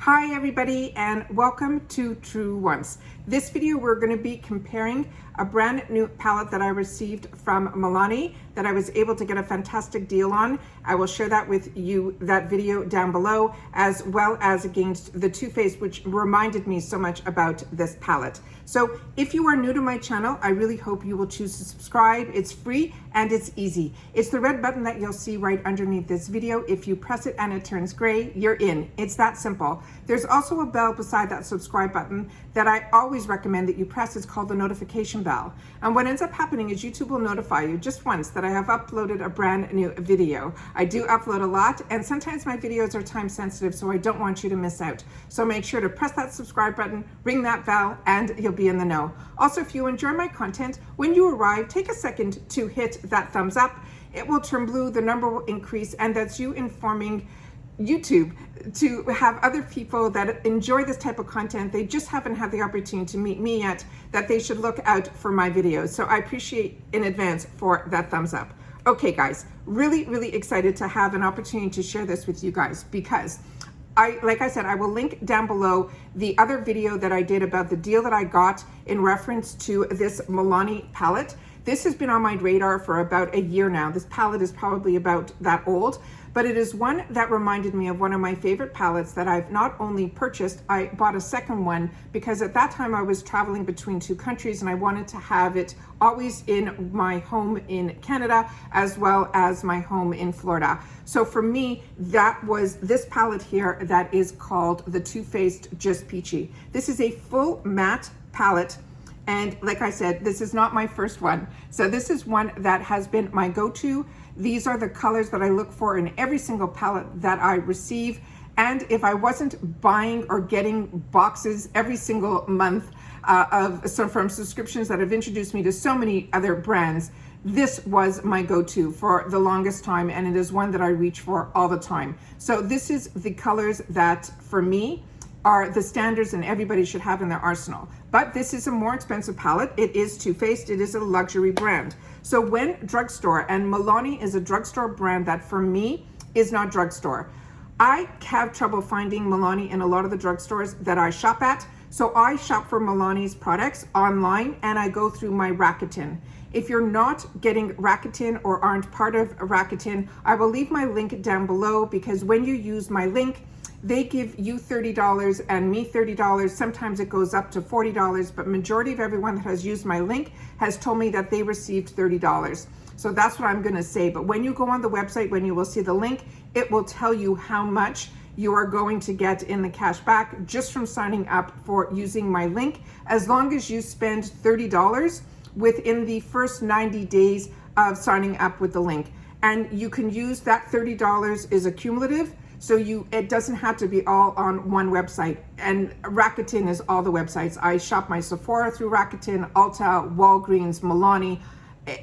Hi everybody and welcome to True Ones. This video we're going to be comparing a brand new palette that I received from Milani that I was able to get a fantastic deal on. I will share that with you, that video down below, as well as against the Too Faced, which reminded me so much about this palette. So if you are new to my channel, I really hope you will choose to subscribe. It's free and it's easy. It's the red button that you'll see right underneath this video. If you press it and it turns gray, you're in. It's that simple. There's also a bell beside that subscribe button that I always recommend that you press. It's called the notification bell. And what ends up happening is YouTube will notify you just once that I have uploaded a brand new video. I do upload a lot, and sometimes my videos are time sensitive, so I don't want you to miss out. So make sure to press that subscribe button, ring that bell, and you'll be in the know. Also, if you enjoy my content, when you arrive, take a second to hit that thumbs up. It will turn blue, the number will increase, and that's you informing YouTube to have other people that enjoy this type of content, they just haven't had the opportunity to meet me yet, that they should look out for my videos. So I appreciate in advance for that thumbs up. Okay guys, really excited to have an opportunity to share this with you guys, because like I said, I will link down below the other video that I did about the deal that I got in reference to this Milani palette. This has been on my radar for about a year now. This palette is probably about that old, but it is one that reminded me of one of my favorite palettes that I've not only purchased, I bought a second one because at that time I was traveling between two countries and I wanted to have it always in my home in Canada as well as my home in Florida. So for me, that was this palette here that is called the Too Faced Just Peachy. This is a full matte palette. And like I said, this is not my first one. So this is one that has been my go-to. These are the colors that I look for in every single palette that I receive. And if I wasn't buying or getting boxes every single month from subscriptions that have introduced me to so many other brands, this was my go-to for the longest time, and it is one that I reach for all the time. So this is the colors that for me are the standards and everybody should have in their arsenal. But this is a more expensive palette. It is Too Faced. It is a luxury brand. So when Drugstore, and Milani is a drugstore brand that for me is not drugstore. I have trouble finding Milani in a lot of the drugstores that I shop at. So I shop for Milani's products online and I go through my Rakuten. If you're not getting Rakuten or aren't part of Rakuten, I will leave my link down below, because when you use my link, they give you $30 and me $30. Sometimes it goes up to $40, but majority of everyone that has used my link has told me that they received $30. So that's what I'm gonna say. But when you go on the website, when you will see the link, it will tell you how much you are going to get in the cash back just from signing up for using my link, as long as you spend $30 within the first 90 days of signing up with the link. And you can use that $30 is accumulative. So it doesn't have to be all on one website. And Rakuten is all the websites. I shop my Sephora through Rakuten, ULTA, Walgreens, Milani.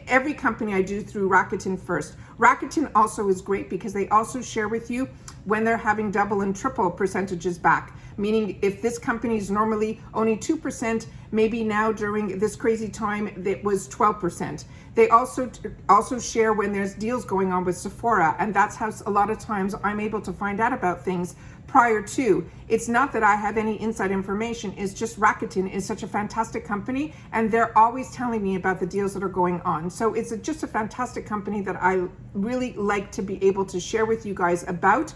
Every company I do through Rakuten first. Rakuten also is great because they also share with you when they're having double and triple percentages back. Meaning if this company is normally only 2%, maybe now during this crazy time, it was 12%. They also share when there's deals going on with Sephora, and that's how a lot of times I'm able to find out about things prior to. It's not that I have any inside information, it's just Rakuten is such a fantastic company and they're always telling me about the deals that are going on. So it's just a fantastic company that I really like to be able to share with you guys about.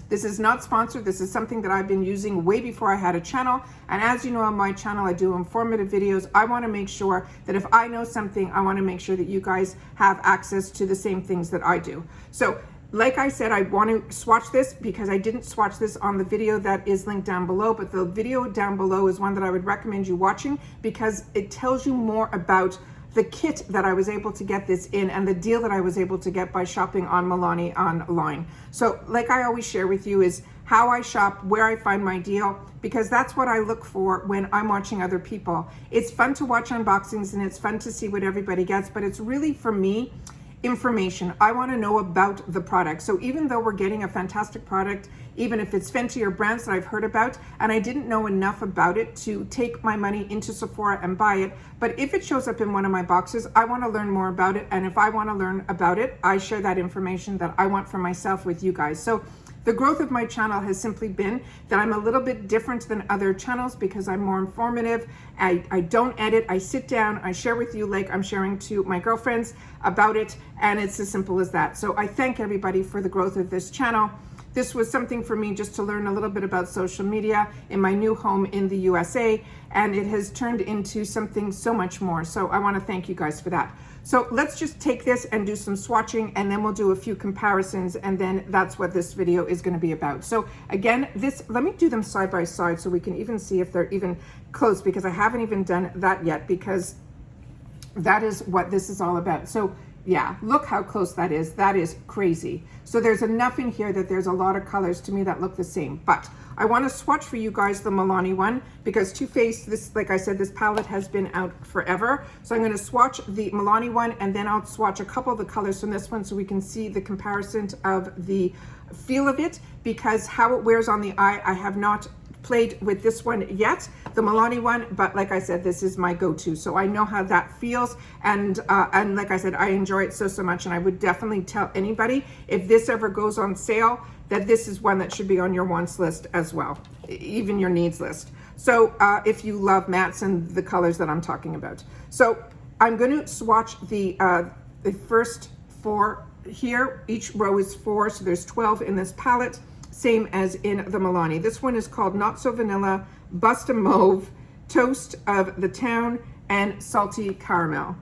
This is not sponsored. This is something that I've been using way before I had a channel. And as you know, on my channel, I do informative videos. I want to make sure that if I know something, I want to make sure that you guys have access to the same things that I do. So like I said, I want to swatch this because I didn't swatch this on the video that is linked down below, but the video down below is one that I would recommend you watching because it tells you more about the kit that I was able to get this in and the deal that I was able to get by shopping on Milani online. So like I always share with you is how I shop, where I find my deal, because that's what I look for when I'm watching other people. It's fun to watch unboxings and it's fun to see what everybody gets, but it's really for me information. I want to know about the product. So even though we're getting a fantastic product, even if it's Fenty or brands that I've heard about, and I didn't know enough about it to take my money into Sephora and buy it, but if it shows up in one of my boxes, I want to learn more about it. And if I want to learn about it, I share that information that I want for myself with you guys. So The growth of my channel has simply been that I'm a little bit different than other channels because I'm more informative. I don't edit, I sit down, I share with you like I'm sharing to my girlfriends about it, and it's as simple as that. So I thank everybody for the growth of this channel. This was something for me just to learn a little bit about social media in my new home in the USA, and it has turned into something so much more. So I want to thank you guys for that. So let's just take this and do some swatching, and then we'll do a few comparisons, and then that's what this video is going to be about. So again, let me do them side by side so we can even see if they're even close, because I haven't even done that yet, because that is what this is all about. So yeah, look how close that is. That is crazy. So there's enough in here that there's a lot of colors to me that look the same. But I want to swatch for you guys the Milani one, because Too Faced, this, like I said, this palette has been out forever. So I'm going to swatch the Milani one, and then I'll swatch a couple of the colors from this one so we can see the comparison of the feel of it, because how it wears on the eye, I have not played with this one yet, the Milani one, but like I said, this is my go-to, so I know how that feels, and like I said, I enjoy it so much, and I would definitely tell anybody, if this ever goes on sale, that this is one that should be on your wants list as well, even your needs list. So if you love mattes and the colors that I'm talking about. So I'm going to swatch the first 4 here. Each row is 4, so there's 12 in this palette, same as in the Milani. This one is called Not So Vanilla, Bust a Mauve, Toast of the Town, and Salty Caramel.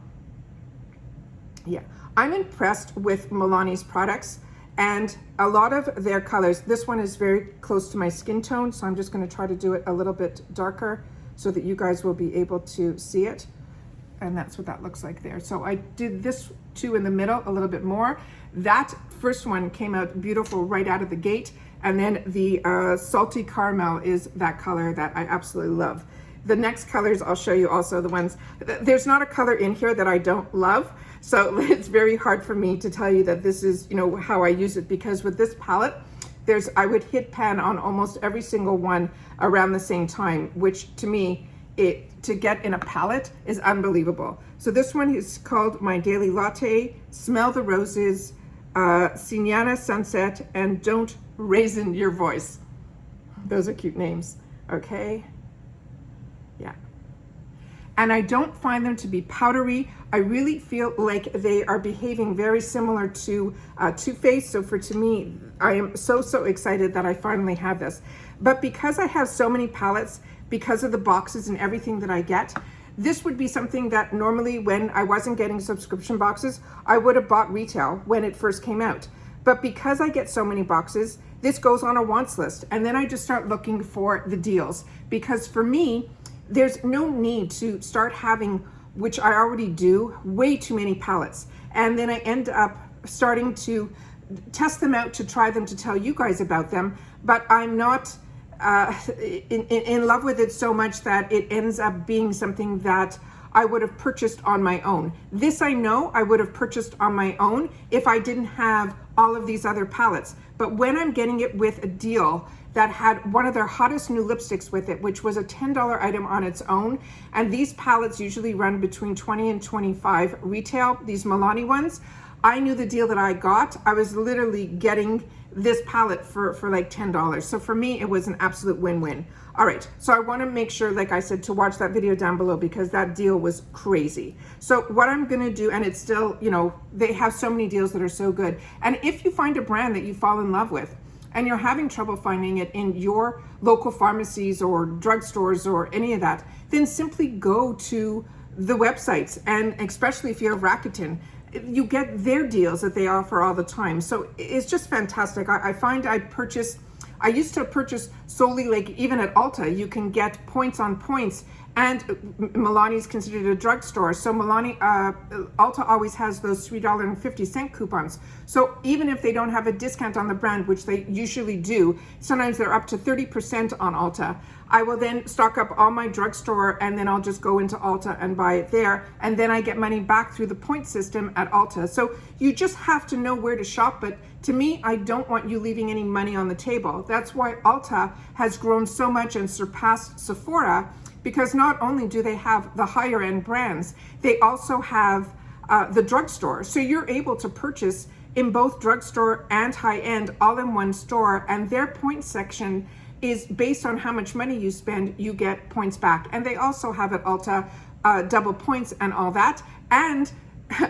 Yeah, I'm impressed with Milani's products and a lot of their colors. This one is very close to my skin tone, so I'm just going to try to do it a little bit darker so that you guys will be able to see it. And that's what that looks like there. So I did this two in the middle a little bit more. That first one came out beautiful right out of the gate. And then the Salty Caramel is that color that I absolutely love. The next colors I'll show you also, the ones, there's not a color in here that I don't love. So it's very hard for me to tell you that this is, you know, how I use it, because with this palette, I would hit pan on almost every single one around the same time, which to me, to get in a palette is unbelievable. So this one is called My Daily Latte, Smell the Roses, Sienna Sunset, and Don't Raisin Your Voice. Those are cute names, okay? Yeah. And I don't find them to be powdery. I really feel like they are behaving very similar to Too Faced. So to me, I am so excited that I finally have this. But because I have so many palettes, because of the boxes and everything that I get, this would be something that normally when I wasn't getting subscription boxes, I would have bought retail when it first came out. But because I get so many boxes, this goes on a wants list. And then I just start looking for the deals. Because for me, there's no need to start having, which I already do, way too many palettes. And then I end up starting to test them out, to try them, to tell you guys about them. But I'm not in love with it so much that it ends up being something that I would have purchased on my own. This I know I would have purchased on my own if I didn't have all of these other palettes. But when I'm getting it with a deal that had one of their hottest new lipsticks with it, which was a $10 item on its own, and these palettes usually run between 20 and 25 retail, these Milani ones, I knew the deal that I got. I was literally getting this palette for like $10. So for me, it was an absolute win-win. All right, so I want to make sure, like I said, to watch that video down below, because that deal was crazy. So what I'm going to do, and it's still, you know, they have so many deals that are so good. And if you find a brand that you fall in love with and you're having trouble finding it in your local pharmacies or drugstores or any of that, then simply go to the websites, and especially if you have Rakuten, you get their deals that they offer all the time. So it's just fantastic. I find I used to purchase solely, like even at Ulta, you can get points on points, and Milani is considered a drugstore. So Ulta always has those $3.50 coupons. So even if they don't have a discount on the brand, which they usually do, sometimes they're up to 30% on Ulta. I will then stock up all my drugstore, and then I'll just go into Ulta and buy it there. And then I get money back through the point system at Ulta. So you just have to know where to shop. But to me, I don't want you leaving any money on the table. That's why Ulta has grown so much and surpassed Sephora, because not only do they have the higher end brands, they also have the drugstore. So you're able to purchase in both drugstore and high-end all in one store, and their point section is based on how much money you spend, you get points back. And they also have at ULTA double points and all that. And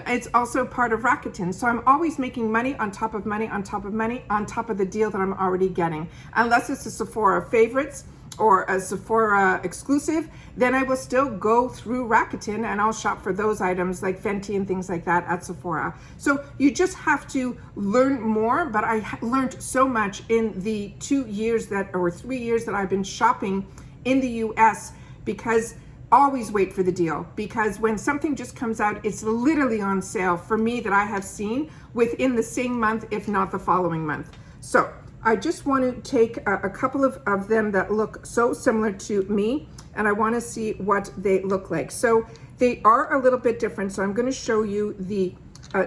it's also part of Rakuten. So I'm always making money on top of money on top of money on top of the deal that I'm already getting. Unless it's a Sephora favorites or a Sephora exclusive, then I will still go through Rakuten and I'll shop for those items like Fenty and things like that at Sephora. So you just have to learn more, but I learned so much in the 2 years or 3 years that I've been shopping in the US, because always wait for the deal, because when something just comes out, it's literally on sale for me that I have seen within the same month, if not the following month. So I just want to take a couple of them that look so similar to me, and I want to see what they look like. So they are a little bit different. So I'm going to show you the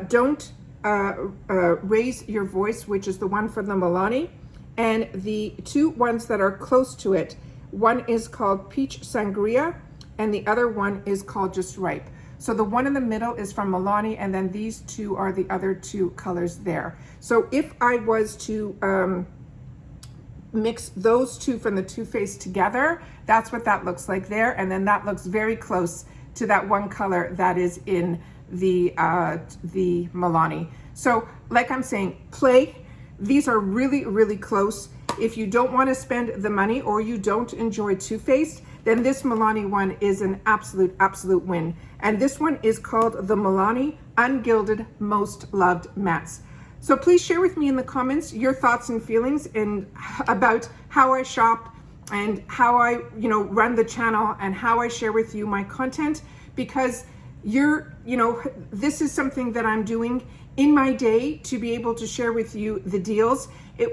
Don't Raise Your Voice, which is the one from the Milani, and the two ones that are close to it. One is called Peach Sangria, and the other one is called Just Ripe. So the one in the middle is from Milani, and then these two are the other two colors there. So if I was to mix those two from the Too Faced together, that's what that looks like there. And then that looks very close to that one color that is in the Milani. So like I'm saying, play. These are really, really close. If you don't want to spend the money or you don't enjoy Too Faced, then this Milani one is an absolute win. And this one is called the Milani UnGilded Most Loved Mattes. So please share with me in the comments your thoughts and feelings about how I shop and how I, run the channel and how I share with you my content, because this is something that I'm doing in my day to be able to share with you the deals.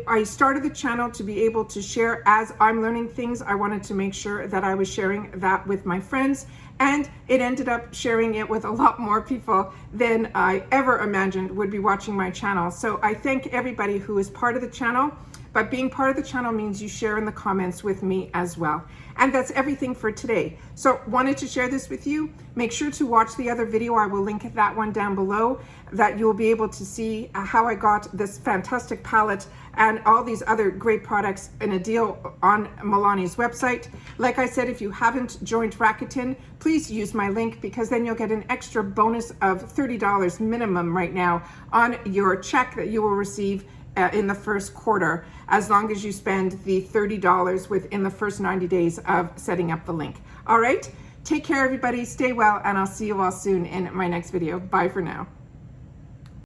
I started the channel to be able to share as I'm learning things. I wanted to make sure that I was sharing that with my friends, and it ended up sharing it with a lot more people than I ever imagined would be watching my channel. So I thank everybody who is part of the channel, but being part of the channel means you share in the comments with me as well. And that's everything for today. So wanted to share this with you. Make sure to watch the other video. I will link that one down below, that you'll be able to see how I got this fantastic palette and all these other great products in a deal on Milani's website. Like I said, if you haven't joined Rakuten, please use my link, because then you'll get an extra bonus of $30 minimum right now on your check that you will receive in the first quarter, as long as you spend the $30 within the first 90 days of setting up the link. All right, take care everybody, stay well, and I'll see you all soon in my next video. Bye for now.